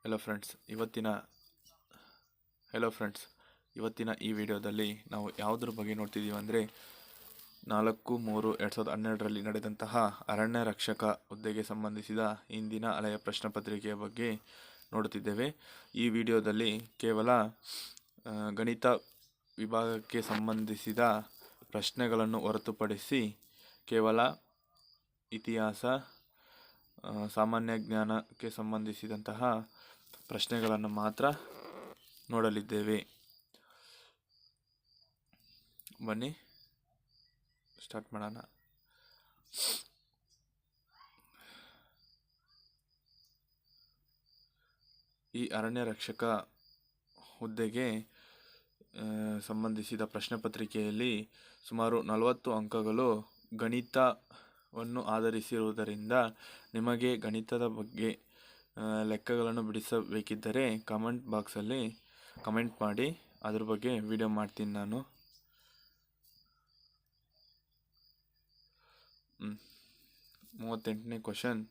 Hello friends ಇವತ್ತಿನ ಈ ವಿಡಿಯೋದಲ್ಲಿ ನಾವು ಯಾವುದ್ರ ಬಗ್ಗೆ ನೋಡ್ತಿದ್ದೀವಿ ಅಂದರೆ 4/3/2012ರಲ್ಲಿ ನಡೆದಂತಹ ಅರಣ್ಯ ರಕ್ಷಕ ಹುದ್ದೆಗೆ ಸಂಬಂಧಿಸಿದ ಇಂದಿನ ಹಳೆಯ ಪ್ರಶ್ನೆ ಪತ್ರಿಕೆಯ ಬಗ್ಗೆ ನೋಡುತ್ತಿದ್ದೇವೆ. ಈ ವಿಡಿಯೋದಲ್ಲಿ ಕೇವಲ ಗಣಿತ ವಿಭಾಗಕ್ಕೆ ಸಂಬಂಧಿಸಿದ ಪ್ರಶ್ನೆಗಳನ್ನು ಹೊರತುಪಡಿಸಿ ಕೇವಲ ಇತಿಹಾಸ, ಸಾಮಾನ್ಯ ಜ್ಞಾನಕ್ಕೆ ಸಂಬಂಧಿಸಿದಂತಹ ಪ್ರಶ್ನೆಗಳನ್ನು ಮಾತ್ರ ನೋಡಲಿದ್ದೇವೆ. ಬನ್ನಿ ಸ್ಟಾರ್ಟ್ ಮಾಡೋಣ. ಈ ಅರಣ್ಯ ರಕ್ಷಕ ಹುದ್ದೆಗೆ ಸಂಬಂಧಿಸಿದ ಪ್ರಶ್ನೆ ಪತ್ರಿಕೆಯಲ್ಲಿ ಸುಮಾರು 40 ಅಂಕಗಳು ಗಣಿತವನ್ನು ಆಧರಿಸಿರುವುದರಿಂದ ನಿಮಗೆ ಗಣಿತದ ಬಗ್ಗೆ ಲೆಕ್ಕಗಳನ್ನು ಬಿಡಿಸಬೇಕಿದ್ದರೆ ಕಮೆಂಟ್ ಬಾಕ್ಸಲ್ಲಿ ಕಮೆಂಟ್ ಮಾಡಿ, ಅದ್ರ ಬಗ್ಗೆ ವಿಡಿಯೋ ಮಾಡ್ತೀನಿ ನಾನು. 38ನೇ ಕ್ವಶನ್.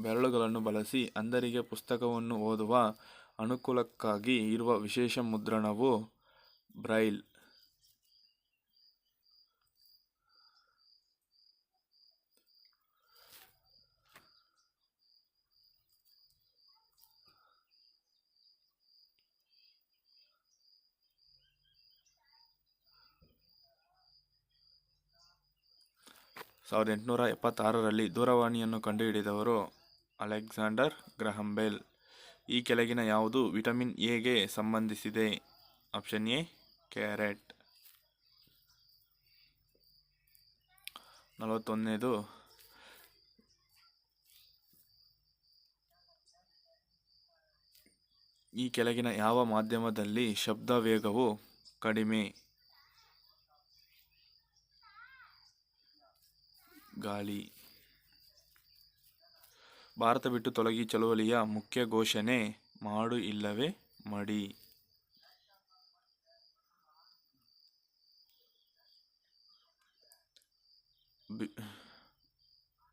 ಬೆರಳುಗಳನ್ನು ಬಳಸಿ ಅಂಧರಿಗೆ ಪುಸ್ತಕವನ್ನು ಓದುವ ಅನುಕೂಲಕ್ಕಾಗಿ ಇರುವ ವಿಶೇಷ ಮುದ್ರಣವು ಬ್ರೈಲ್. ಸಾವಿರದ 1876ರಲ್ಲಿ ದೂರವಾಣಿಯನ್ನು ಕಂಡುಹಿಡಿದವರು ಅಲೆಕ್ಸಾಂಡರ್ ಗ್ರಹಂ ಬೆಲ್. ಈ ಕೆಳಗಿನ ಯಾವುದು ವಿಟಮಿನ್ ಎಗೆ ಸಂಬಂಧಿಸಿದೆ? Option A carrot. 41ನೇದು, ಈ ಕೆಳಗಿನ ಯಾವ ಮಾಧ್ಯಮದಲ್ಲಿ ಶಬ್ದ ವೇಗವು ಕಡಿಮೆ? ಗಾಳಿ. ಭಾರತ ಬಿಟ್ಟು ತೊಲಗಿ ಚಳುವಳಿಯ ಮುಖ್ಯ ಘೋಷಣೆ ಮಾಡು ಇಲ್ಲವೇ ಮಡಿ.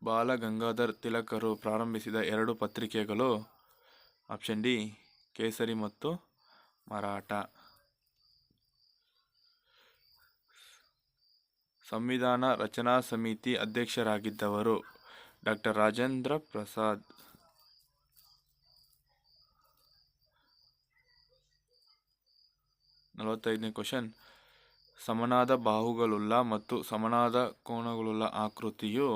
ಬಾಲಗಂಗಾಧರ್ ತಿಲಕರು ಪ್ರಾರಂಭಿಸಿದ 2 ಪತ್ರಿಕೆಗಳು? ಆಪ್ಷನ್ ಡಿ ಕೇಸರಿ ಮತ್ತು ಮರಾಠ. ಸಂವಿಧಾನ ರಚನಾ ಸಮಿತಿ ಅಧ್ಯಕ್ಷರಾಗಿದ್ದವರು? ಡಾಕ್ಟರ್ ರಾಜೇಂದ್ರ ಪ್ರಸಾದ್. 45ನೇ ಕ್ವಶನ್. ಸಮನಾದ ಬಾಹುಗಳುಳ್ಳ ಮತ್ತು ಸಮನಾದ ಕೋನಗಳುಳ್ಳ ಆಕೃತಿಯು?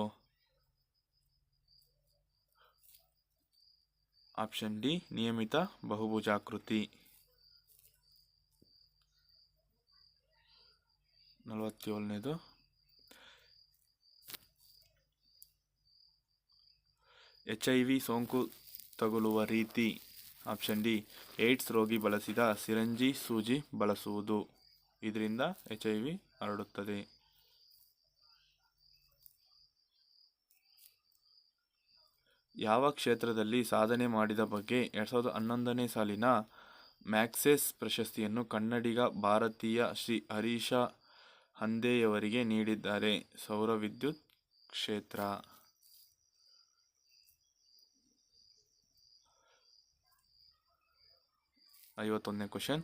ಆಪ್ಷನ್ ಡಿ ನಿಯಮಿತ ಬಹುಭುಜಾಕೃತಿ. 47ನೇದು, HIV ಸೋಂಕು ತಗುಲುವ ರೀತಿ? ಆಪ್ಷನ್ ಡಿ ಏಡ್ಸ್ ರೋಗಿ ಬಳಸಿದ ಸಿರಂಜಿ ಸೂಜಿ ಬಳಸುವುದು. ಇದರಿಂದ HIV ಹರಡುತ್ತದೆ. ಯಾವ ಕ್ಷೇತ್ರದಲ್ಲಿ ಸಾಧನೆ ಮಾಡಿದ ಬಗ್ಗೆ 2011ನೇ ಸಾಲಿನ ಮ್ಯಾಗ್ಸೆಸ್ ಪ್ರಶಸ್ತಿಯನ್ನು ಕನ್ನಡಿಗ ಭಾರತೀಯ ಶ್ರೀ ಹರೀಶ ಹಂದೆಯವರಿಗೆ ನೀಡಿದ್ದಾರೆ? ಸೌರ ವಿದ್ಯುತ್ ಕ್ಷೇತ್ರ. 51ನೇ ಕ್ವಶನ್.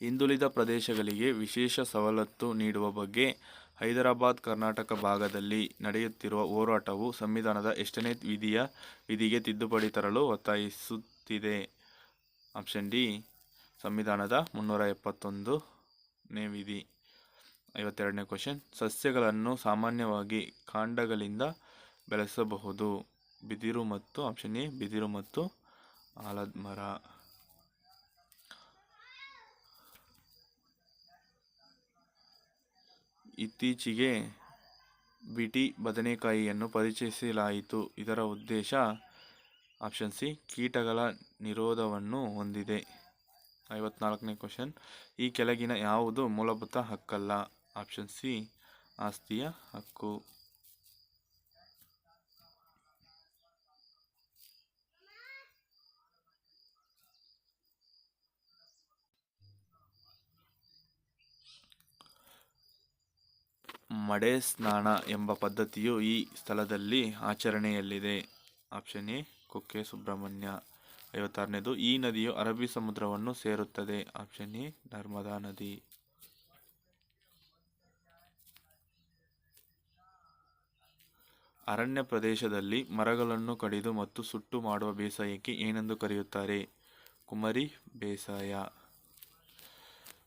ಹಿಂದುಳಿದ ಪ್ರದೇಶಗಳಿಗೆ ವಿಶೇಷ ಸವಲತ್ತು ನೀಡುವ ಬಗ್ಗೆ ಹೈದರಾಬಾದ್ ಕರ್ನಾಟಕ ಭಾಗದಲ್ಲಿ ನಡೆಯುತ್ತಿರುವ ಹೋರಾಟವು ಸಂವಿಧಾನದ ಎಷ್ಟನೇ ವಿಧಿಗೆ ತಿದ್ದುಪಡಿ ತರಲು ಒತ್ತಾಯಿಸುತ್ತಿದೆ? ಆಪ್ಷನ್ ಡಿ ಸಂವಿಧಾನದ 371ನೇ ವಿಧಿ. 52ನೇ ಕ್ವಶನ್. ಸಸ್ಯಗಳನ್ನು ಸಾಮಾನ್ಯವಾಗಿ ಕಾಂಡಗಳಿಂದ ಬೆಳೆಸಬಹುದು? ಬಿದಿರು ಮತ್ತು ಆಪ್ಷನ್ ಎ ಬಿದಿರು ಮತ್ತು ಆಲದ ಮರ. ಇತ್ತೀಚೆಗೆ ಬಿಟಿ ಬದನೆಕಾಯಿಯನ್ನು ಪರಿಚಯಿಸಲಾಯಿತು. ಇದರ ಉದ್ದೇಶ? ಆಪ್ಷನ್ ಸಿ ಕೀಟಗಳ ನಿರೋಧವನ್ನು ಹೊಂದಿದೆ. 54ನೇ ಕ್ವಶನ್. ಈ ಕೆಳಗಿನ ಯಾವುದು ಮೂಲಭೂತ ಹಕ್ಕಲ್ಲ? ಆಪ್ಷನ್ ಸಿ ಆಸ್ತಿಯ ಹಕ್ಕು. ಮಡೆ ಸ್ನಾನ ಎಂಬ ಪದ್ಧತಿಯು ಈ ಸ್ಥಳದಲ್ಲಿ ಆಚರಣೆಯಲ್ಲಿದೆ. Option A Kukke Subrahmanya. 56ನೇದು, ಈ ನದಿಯು ಅರಬ್ಬಿ ಸಮುದ್ರವನ್ನು ಸೇರುತ್ತದೆ. ಆಪ್ಷನ್ ಎ ನರ್ಮದಾ ನದಿ. ಅರಣ್ಯ ಪ್ರದೇಶದಲ್ಲಿ ಮರಗಳನ್ನು ಕಡಿದು ಮತ್ತು ಸುಟ್ಟು ಮಾಡುವ ಬೇಸಾಯಕ್ಕೆ ಏನೆಂದು ಕರೆಯುತ್ತಾರೆ? ಕುಮರಿ ಬೇಸಾಯ.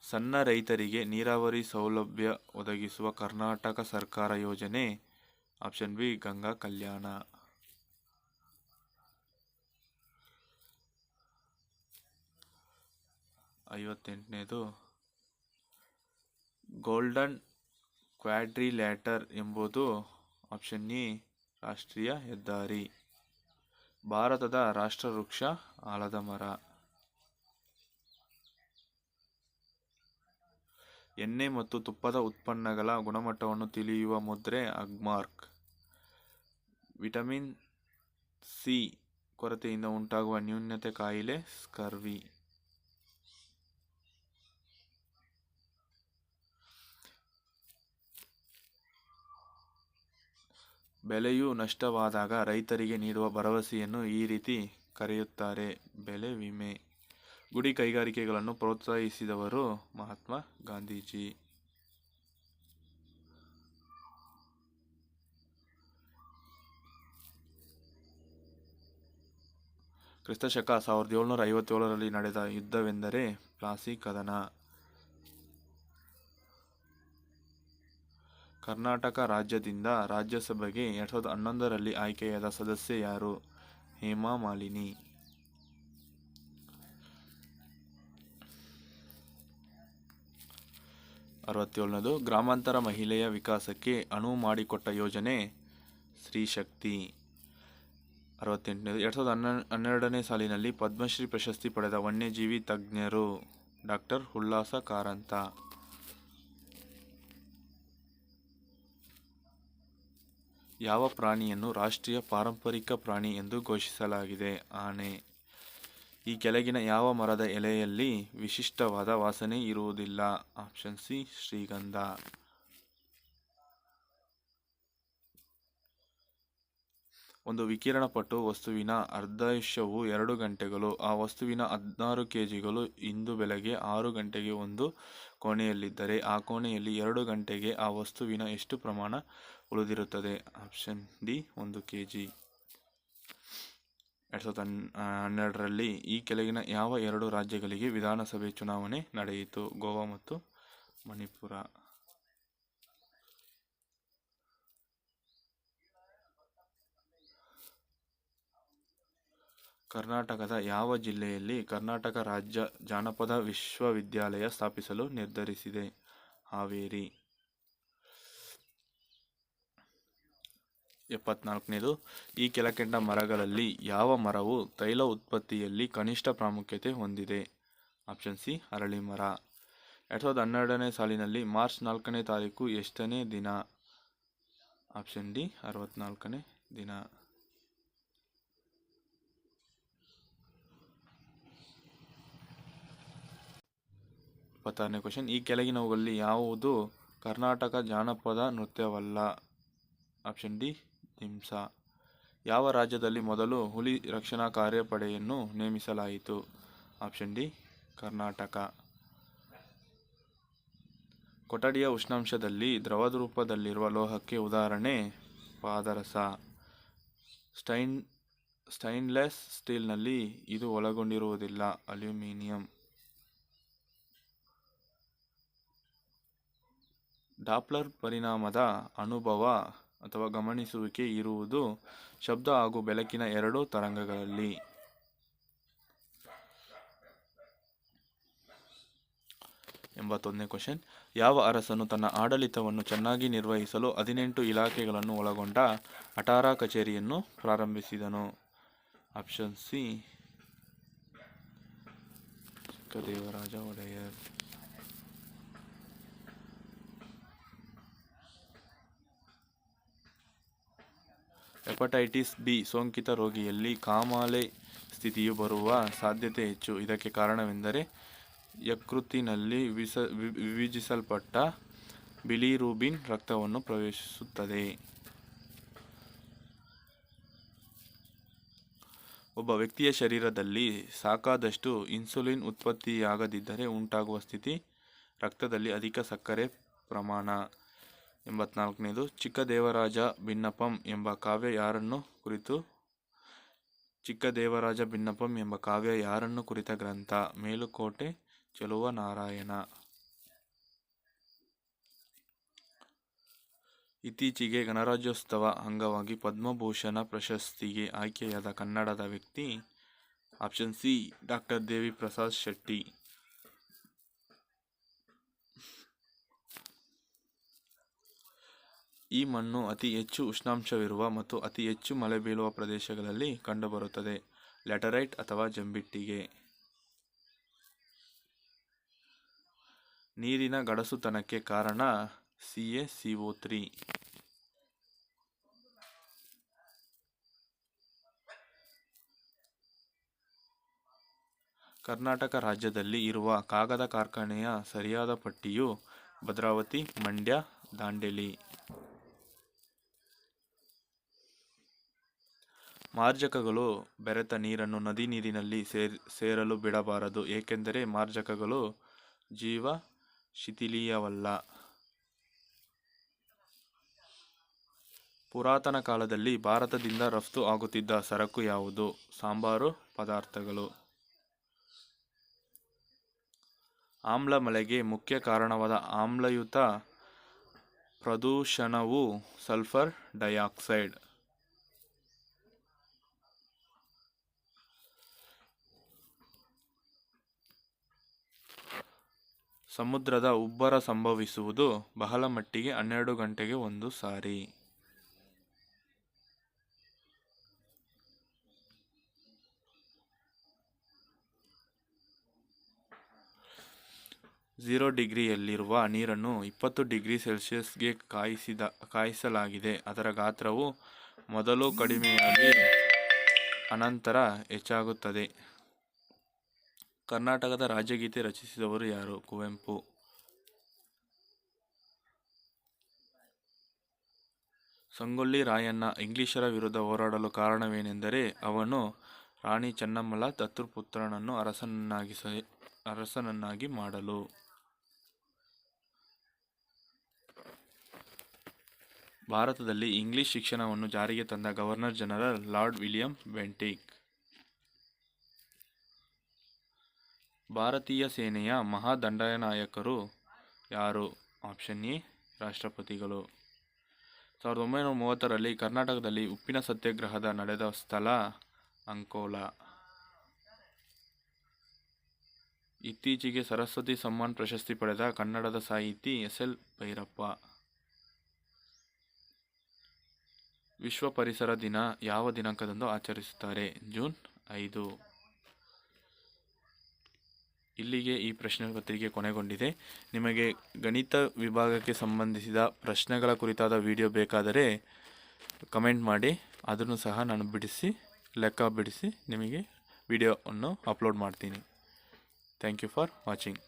ಸಣ್ಣ ರೈತರಿಗೆ ನೀರಾವರಿ ಸೌಲಭ್ಯ ಒದಗಿಸುವ ಕರ್ನಾಟಕ ಸರ್ಕಾರ ಯೋಜನೆ. ಆಪ್ಷನ್ ಬಿ ಗಂಗಾ ಕಲ್ಯಾಣ. 58ನೇದು, ಗೋಲ್ಡನ್ ಕ್ವಾಡ್ರಿಲ್ಯಾಟರ್ ಎಂಬುದು ಆಪ್ಷನ್ ಎ ರಾಷ್ಟ್ರೀಯ ಹೆದ್ದಾರಿ. ಭಾರತದ ರಾಷ್ಟ್ರ ವೃಕ್ಷ ಆಲದ ಮರ. ಎಣ್ಣೆ ಮತ್ತು ತುಪ್ಪದ ಉತ್ಪನ್ನಗಳ ಗುಣಮಟ್ಟವನ್ನು ತಿಳಿಯುವ ಮುದ್ರೆ ಅಗ್ಮಾರ್ಕ್. ವಿಟಮಿನ್ ಸಿ ಕೊರತೆಯಿಂದ ಉಂಟಾಗುವ ನ್ಯೂನತೆ ಕಾಯಿಲೆ ಸ್ಕರ್ವಿ. ಬೆಳೆಯು ನಷ್ಟವಾದಾಗ ರೈತರಿಗೆ ನೀಡುವ ಭರವಸೆಯನ್ನು ಈ ರೀತಿ ಕರೆಯುತ್ತಾರೆ: ಬೆಳೆ ವಿಮೆ. ಗುಡಿ ಕೈಗಾರಿಕೆಗಳನ್ನು ಪ್ರೋತ್ಸಾಹಿಸಿದವರು ಮಹಾತ್ಮ ಗಾಂಧೀಜಿ. ಕ್ರಿಸ್ತಶಕ 1757ರಲ್ಲಿ ನಡೆದ ಯುದ್ಧವೆಂದರೆ ಪ್ಲಾಸಿ ಕದನ. ಕರ್ನಾಟಕ ರಾಜ್ಯದಿಂದ ರಾಜ್ಯಸಭೆಗೆ 2011ರಲ್ಲಿ ಆಯ್ಕೆಯಾದ ಸದಸ್ಯೆ ಯಾರು? ಹೇಮಾ ಮಾಲಿನಿ. 67ನೇದು, ಗ್ರಾಮಾಂತರ ಮಹಿಳೆಯ ವಿಕಾಸಕ್ಕೆ ಅನುವು ಮಾಡಿಕೊಟ್ಟ ಯೋಜನೆ ಸ್ತ್ರೀಶಕ್ತಿ. 68ನೇದು, 2012ನೇ ಸಾಲಿನಲ್ಲಿ ಪದ್ಮಶ್ರೀ ಪ್ರಶಸ್ತಿ ಪಡೆದ ವನ್ಯಜೀವಿ ತಜ್ಞರು. ಡಾಕ್ಟರ್ ಉಲ್ಲಾಸ ಕಾರಂತ. ಯಾವ ಪ್ರಾಣಿಯನ್ನು ರಾಷ್ಟ್ರೀಯ ಪಾರಂಪರಿಕ ಪ್ರಾಣಿ ಎಂದು ಘೋಷಿಸಲಾಗಿದೆ? ಆನೆ. ಈ ಕೆಳಗಿನ ಯಾವ ಮರದ ಎಲೆಯಲ್ಲಿ ವಿಶಿಷ್ಟವಾದ ವಾಸನೆ ಇರುವುದಿಲ್ಲ? ಆಪ್ಷನ್ ಸಿ ಶ್ರೀಗಂಧ. ಒಂದು ವಿಕಿರಣಪಟು ವಸ್ತುವಿನ ಅರ್ಧಾಯುಷ್ಯವು 2 ಗಂಟೆಗಳು. ಆ ವಸ್ತುವಿನ 16 kgಗಳು ಇಂದು ಬೆಳಗ್ಗೆ 6 ಗಂಟೆಗೆ ಒಂದು ಕೋಣೆಯಲ್ಲಿದ್ದರೆ ಆ ಕೋಣೆಯಲ್ಲಿ 2 ಗಂಟೆಗೆ ಆ ವಸ್ತುವಿನ ಎಷ್ಟು ಪ್ರಮಾಣ ಉಳಿದಿರುತ್ತದೆ? Option D 1 kg. 2012ರಲ್ಲಿ ಈ ಕೆಳಗಿನ ಯಾವ 2 ರಾಜ್ಯಗಳಿಗೆ ವಿಧಾನಸಭೆ ಚುನಾವಣೆ ನಡೆಯಿತು? ಗೋವಾ ಮತ್ತು ಮಣಿಪುರ. ಕರ್ನಾಟಕದ ಯಾವ ಜಿಲ್ಲೆಯಲ್ಲಿ ಕರ್ನಾಟಕ ರಾಜ್ಯ ಜಾನಪದ ವಿಶ್ವವಿದ್ಯಾಲಯ ಸ್ಥಾಪಿಸಲು ನಿರ್ಧರಿಸಿದೆ? ಹಾವೇರಿ. 74ನೇದು, ಈ ಕೆಳಕಂಡ ಮರಗಳಲ್ಲಿ ಯಾವ ಮರವು ತೈಲ ಉತ್ಪತ್ತಿಯಲ್ಲಿ ಕನಿಷ್ಠ ಪ್ರಾಮುಖ್ಯತೆ ಹೊಂದಿದೆ? ಆಪ್ಷನ್ ಸಿ ಅರಳಿ ಮರ. 2012ನೇ ಸಾಲಿನಲ್ಲಿ ಮಾರ್ಚ್ 4ನೇ ತಾರೀಕು ಎಷ್ಟನೇ ದಿನ? ಆಪ್ಷನ್ ಡಿ 64ನೇ ದಿನ. 26ನೇ ಕ್ವಶನ್, ಈ ಕೆಳಗಿನವುಗಳಲ್ಲಿ ಯಾವುದು ಕರ್ನಾಟಕ ಜಾನಪದ ನೃತ್ಯವಲ್ಲ? Option D ಧಿಂಸ. ಯಾವ ರಾಜ್ಯದಲ್ಲಿ ಮೊದಲು ಹುಲಿ ರಕ್ಷಣಾ ಕಾರ್ಯಪಡೆಯನ್ನು ನೇಮಿಸಲಾಯಿತು? Option D Karnataka. ಕೊಠಡಿಯ ಉಷ್ಣಾಂಶದಲ್ಲಿ ದ್ರವರೂಪದಲ್ಲಿರುವ ಲೋಹಕ್ಕೆ ಉದಾಹರಣೆ ಪಾದರಸ. ಸ್ಟೈನ್ಲೆಸ್ ಸ್ಟೀಲ್ನಲ್ಲಿ ಇದು ಒಳಗೊಂಡಿರುವುದಿಲ್ಲ. ಅಲ್ಯೂಮಿನಿಯಂ. ಡಾಪ್ಲರ್ ಪರಿಣಾಮದ ಅನುಭವ ಅಥವಾ ಗಮನಿಸುವಿಕೆ ಇರುವುದು ಶಬ್ದ ಹಾಗೂ ಬೆಳಕಿನ 2 ತರಂಗಗಳಲ್ಲಿ. 81ನೇ ಕ್ವಶನ್, ಯಾವ ಅರಸನು ತನ್ನ ಆಡಳಿತವನ್ನು ಚೆನ್ನಾಗಿ ನಿರ್ವಹಿಸಲು 18 ಇಲಾಖೆಗಳನ್ನು ಒಳಗೊಂಡ ಅಟಾರ ಕಚೇರಿಯನ್ನು ಪ್ರಾರಂಭಿಸಿದನು? Option C Chikkadevaraja Wodeyar. Hepatitis B ಸೋಂಕಿತ ರೋಗಿಯಲ್ಲಿ ಕಾಮಾಲೆ ಸ್ಥಿತಿಯು ಬರುವ ಸಾಧ್ಯತೆ ಹೆಚ್ಚು. ಇದಕ್ಕೆ ಕಾರಣವೆಂದರೆ ಯಕೃತ್ತಿನಲ್ಲಿ ವಿಭಜಿಸಲ್ಪಟ್ಟ ಬಿಲಿರೂಬಿನ್ ರಕ್ತವನ್ನು ಪ್ರವೇಶಿಸುತ್ತದೆ. ಒಬ್ಬ ವ್ಯಕ್ತಿಯ ಶರೀರದಲ್ಲಿ ಸಾಕಾದಷ್ಟು ಇನ್ಸುಲಿನ್ ಉತ್ಪತ್ತಿಯಾಗದಿದ್ದರೆ ಉಂಟಾಗುವ ಸ್ಥಿತಿ ರಕ್ತದಲ್ಲಿ ಅಧಿಕ ಸಕ್ಕರೆ ಪ್ರಮಾಣ. 84ನೇದು, ಚಿಕ್ಕದೇವರಾಜ ಬಿನ್ನಪಂ ಎಂಬ ಕಾವ್ಯ ಯಾರನ್ನು ಕುರಿತ ಗ್ರಂಥ? ಮೇಲುಕೋಟೆ ಚೆಲುವನಾರಾಯಣ. ಇತ್ತೀಚೆಗೆ ಗಣರಾಜ್ಯೋತ್ಸವ ಅಂಗವಾಗಿ ಪದ್ಮಭೂಷಣ ಪ್ರಶಸ್ತಿಗೆ ಆಯ್ಕೆಯಾದ ಕನ್ನಡದ ವ್ಯಕ್ತಿ? ಆಪ್ಷನ್ ಸಿ, ಡಾಕ್ಟರ್ ದೇವಿ ಪ್ರಸಾದ್ ಶೆಟ್ಟಿ. ಈ ಮಣ್ಣು ಅತಿ ಹೆಚ್ಚು ಉಷ್ಣಾಂಶವಿರುವ ಮತ್ತು ಅತಿ ಹೆಚ್ಚು ಮಳೆ ಬೀಳುವ ಪ್ರದೇಶಗಳಲ್ಲಿ ಕಂಡುಬರುತ್ತದೆ. ಲ್ಯಾಟರೈಟ್ ಅಥವಾ ಜಂಬಿಟ್ಟಿಗೆ. ನೀರಿನ ಗಡಸುತನಕ್ಕೆ ಕಾರಣ? CaCO3. ಕರ್ನಾಟಕ ರಾಜ್ಯದಲ್ಲಿ ಇರುವ ಕಾಗದ ಕಾರ್ಖಾನೆಯ ಸರಿಯಾದ ಪಟ್ಟಿಯು ಭದ್ರಾವತಿ, ಮಂಡ್ಯ, ದಾಂಡೇಲಿ. ಮಾರ್ಜಕಗಳು ಬೆರೆತ ನೀರನ್ನು ನದಿ ನೀರಿನಲ್ಲಿ ಸೇರಲು ಬಿಡಬಾರದು, ಏಕೆಂದರೆ ಮಾರ್ಜಕಗಳು ಜೀವ ಶಿಥಿಲೀಯವಲ್ಲ. ಪುರಾತನ ಕಾಲದಲ್ಲಿ ಭಾರತದಿಂದ ರಫ್ತು ಆಗುತ್ತಿದ್ದ ಸರಕು ಯಾವುದು? ಸಾಂಬಾರು ಪದಾರ್ಥಗಳು. ಆಮ್ಲ ಮಳೆಗೆ ಮುಖ್ಯ ಕಾರಣವಾದ ಆಮ್ಲಯುತ ಪ್ರದೂಷಣವು ಸಲ್ಫರ್ ಡೈಆಕ್ಸೈಡ್. ಸಮುದ್ರದ ಉಬ್ಬರ ಸಂಭವಿಸುವುದು ಬಹಳ ಮಟ್ಟಿಗೆ 12 ಗಂಟೆಗೆ ಒಂದು ಸಾರಿ. ಝೀರೋ ಡಿಗ್ರಿಯಲ್ಲಿರುವ ನೀರನ್ನು 20 ಡಿಗ್ರಿ ಸೆಲ್ಸಿಯಸ್ಗೆ ಕಾಯಿಸಲಾಗಿದೆ. ಅದರ ಗಾತ್ರವು ಮೊದಲು ಕಡಿಮೆಯಾಗಿ ಅನಂತರ ಹೆಚ್ಚಾಗುತ್ತದೆ. ಕರ್ನಾಟಕದ ರಾಜ್ಯಗೀತೆ ರಚಿಸಿದವರು ಯಾರು? ಕುವೆಂಪು. ಸಂಗೊಳ್ಳಿ ರಾಯಣ್ಣ ಇಂಗ್ಲಿಷರ ವಿರುದ್ಧ ಹೋರಾಡಲು ಕಾರಣವೇನೆಂದರೆ ಅವನು ರಾಣಿ ಚೆನ್ನಮ್ಮಳ ದತ್ತುಪುತ್ರನನ್ನು ಅರಸನನ್ನಾಗಿ ಮಾಡಲು. ಭಾರತದಲ್ಲಿ ಇಂಗ್ಲಿಷ್ ಶಿಕ್ಷಣವನ್ನು ಜಾರಿಗೆ ತಂದ governor general lord William Bentinck. ಭಾರತೀಯ ಸೇನೆಯ ಮಹಾದಂಡನಾಯಕರು ಯಾರು? ಆಪ್ಷನ್ ಎ, ರಾಷ್ಟ್ರಪತಿಗಳು. 1930ರಲ್ಲಿ ಕರ್ನಾಟಕದಲ್ಲಿ ಉಪ್ಪಿನ ಸತ್ಯಾಗ್ರಹ ನಡೆದ ಸ್ಥಳ? ಅಂಕೋಲಾ. ಇತ್ತೀಚೆಗೆ ಸರಸ್ವತಿ ಸಮ್ಮಾನ್ ಪ್ರಶಸ್ತಿ ಪಡೆದ ಕನ್ನಡದ ಸಾಹಿತಿ SL ಭೈರಪ್ಪ. ವಿಶ್ವ ಪರಿಸರ ದಿನ ಯಾವ ದಿನಾಂಕದಂದು ಆಚರಿಸುತ್ತಾರೆ? ಜೂನ್ 5. ಇಲ್ಲಿಗೆ ಈ ಪ್ರಶ್ನೆ ಪತ್ರಿಕೆ ಕೊನೆಗೊಂಡಿದೆ. ನಿಮಗೆ ಗಣಿತ ವಿಭಾಗಕ್ಕೆ ಸಂಬಂಧಿಸಿದ ಪ್ರಶ್ನೆಗಳ ಕುರಿತಾದ ವಿಡಿಯೋ ಬೇಕಾದರೆ ಕಮೆಂಟ್ ಮಾಡಿ, ಅದನ್ನು ಸಹ ನಾನು ಲೆಕ್ಕ ಬಿಡಿಸಿ ನಿಮಗೆ ವಿಡಿಯೋವನ್ನು ಅಪ್ಲೋಡ್ ಮಾಡ್ತೀನಿ. Thank you for watching.